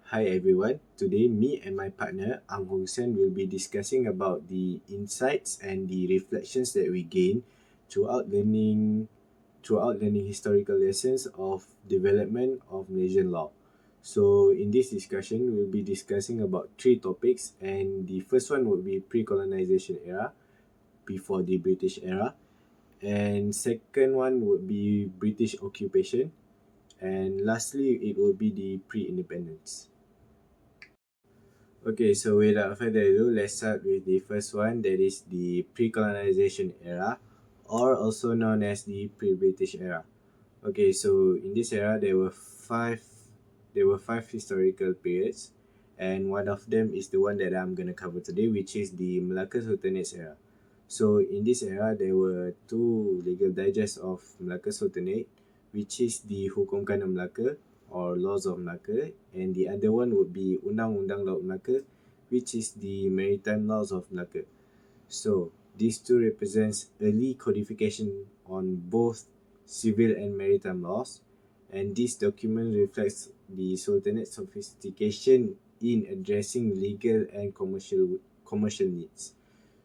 Hi everyone. Today, me and my partner Ang Hussein will be discussing about the insights and the reflections that we gain throughout learning historical lessons of development of Malaysian law. So, in this discussion, we'll be discussing about three topics, and the first one would be pre-colonization era, before the British era, and second one would be British occupation, and lastly, it will be the pre-independence. Okay, so without further ado, let's start with the first one, that is the pre-colonization era, or also known as the pre-British era. Okay, so in this era, there were five historical periods, and one of them is the one that I'm gonna cover today, which is the Malacca Sultanate's era. So in this era, there were two legal digests of Malacca Sultanate, which is the Hukum Khana Melaka or Laws of Malacca, and the other one would be Undang-Undang Laut Melaka, which is the Maritime Laws of Malacca. So these two represents early codification on both civil and maritime laws, and this document reflects the Sultanate's sophistication in addressing legal and commercial needs.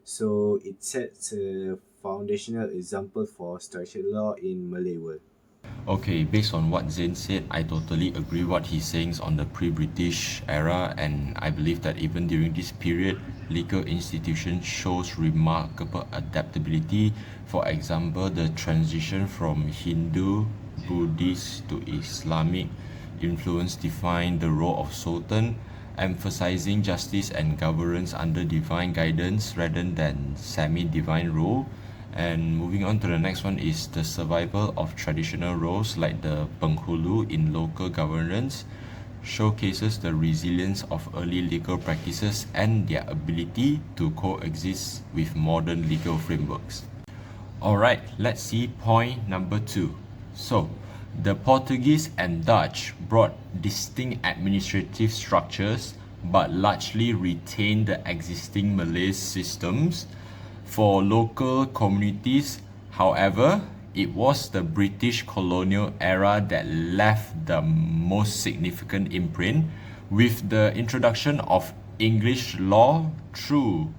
So it sets a foundational example for structured law in Malay world. Okay, based on what Zain said, I totally agree what he's saying on the pre-British era, and I believe that even during this period, legal institutions shows remarkable adaptability. For example, the transition from Hindu, Buddhist to Islamic influence defined the role of Sultan, emphasizing justice and governance under divine guidance rather than semi-divine rule. And moving on to the next one is the survival of traditional roles like the penghulu in local governance showcases the resilience of early legal practices and their ability to coexist with modern legal frameworks. Alright, let's see point number 2. So, the Portuguese and Dutch brought distinct administrative structures but largely retained the existing Malay systems. For local communities, however, it was the British colonial era that left the most significant imprint, with the introduction of English law through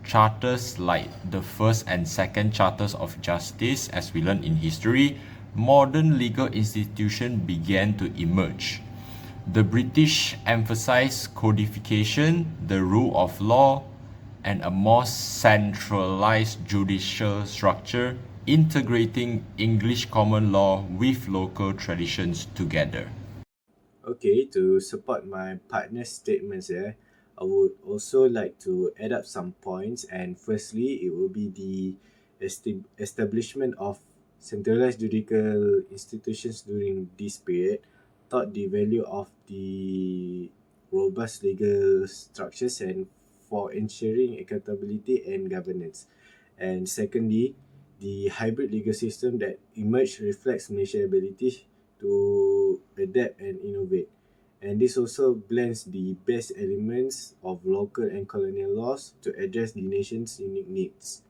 charters like the first and second charters of justice. As we learn in history, modern legal institutions began to emerge. The British emphasized codification, the rule of law, and a more centralized judicial structure, integrating English common law with local traditions together. Okay, to support my partner's statements here, I would also like to add up some points. And firstly, it will be the establishment of centralized judicial institutions during this period taught the value of the robust legal structures and for ensuring accountability and governance. And secondly, the hybrid legal system that emerged reflects Malaysia's ability to adapt and innovate. And this also blends the best elements of local and colonial laws to address the nation's unique needs.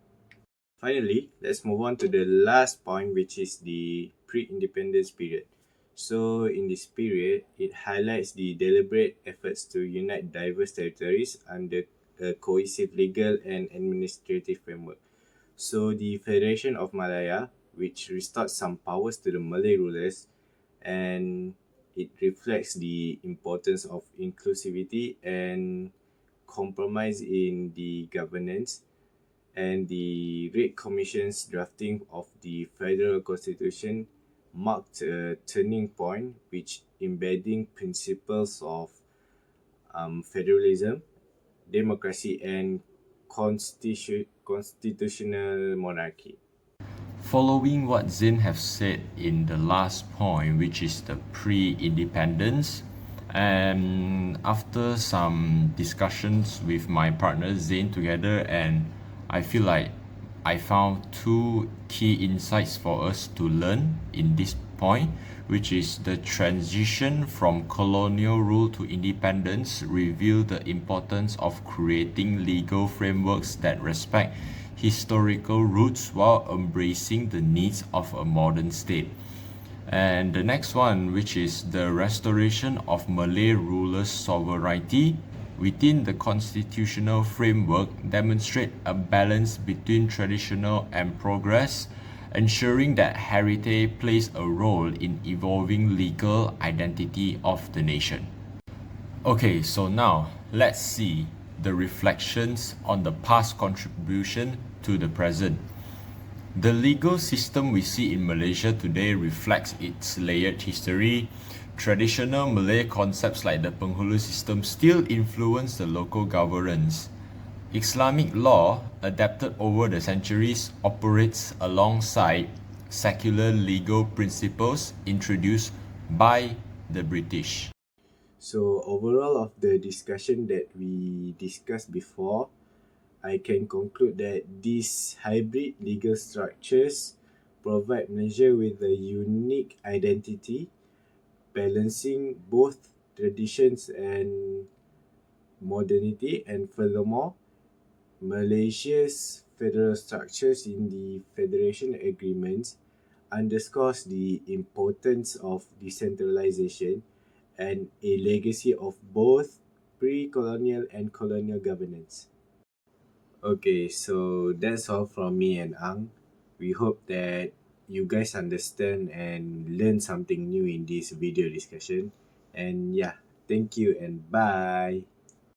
Finally, let's move on to the last point, which is the pre-independence period. So, in this period, it highlights the deliberate efforts to unite diverse territories under a cohesive legal and administrative framework. So, the Federation of Malaya, which restored some powers to the Malay rulers, and it reflects the importance of inclusivity and compromise in the governance, and the Red Commission's drafting of the Federal Constitution marked a turning point, which embedding principles of federalism, democracy, and constitutional monarchy. Following what Zin have said in the last point, which is the pre-independence, and after some discussions with my partner Zain together, and I feel like I found two key insights for us to learn in this point, which is the transition from colonial rule to independence reveal the importance of creating legal frameworks that respect historical roots while embracing the needs of a modern state. And the next one, which is the restoration of Malay rulers' sovereignty within the constitutional framework, demonstrate a balance between traditional and progress, ensuring that heritage plays a role in evolving legal identity of the nation. Okay, so now let's see the reflections on the past contribution to the present. The legal system we see in Malaysia today reflects its layered history. Traditional Malay concepts like the penghulu system still influence the local governance. Islamic law, adapted over the centuries, operates alongside secular legal principles introduced by the British. So overall of the discussion that we discussed before, I can conclude that these hybrid legal structures provide Malaysia with a unique identity, balancing both traditions and modernity, and furthermore, Malaysia's federal structures in the Federation Agreements underscores the importance of decentralization and a legacy of both pre-colonial and colonial governance. Okay, so that's all from me and Ang. We hope that you guys understand and learn something new in this video discussion. And yeah, thank you and bye.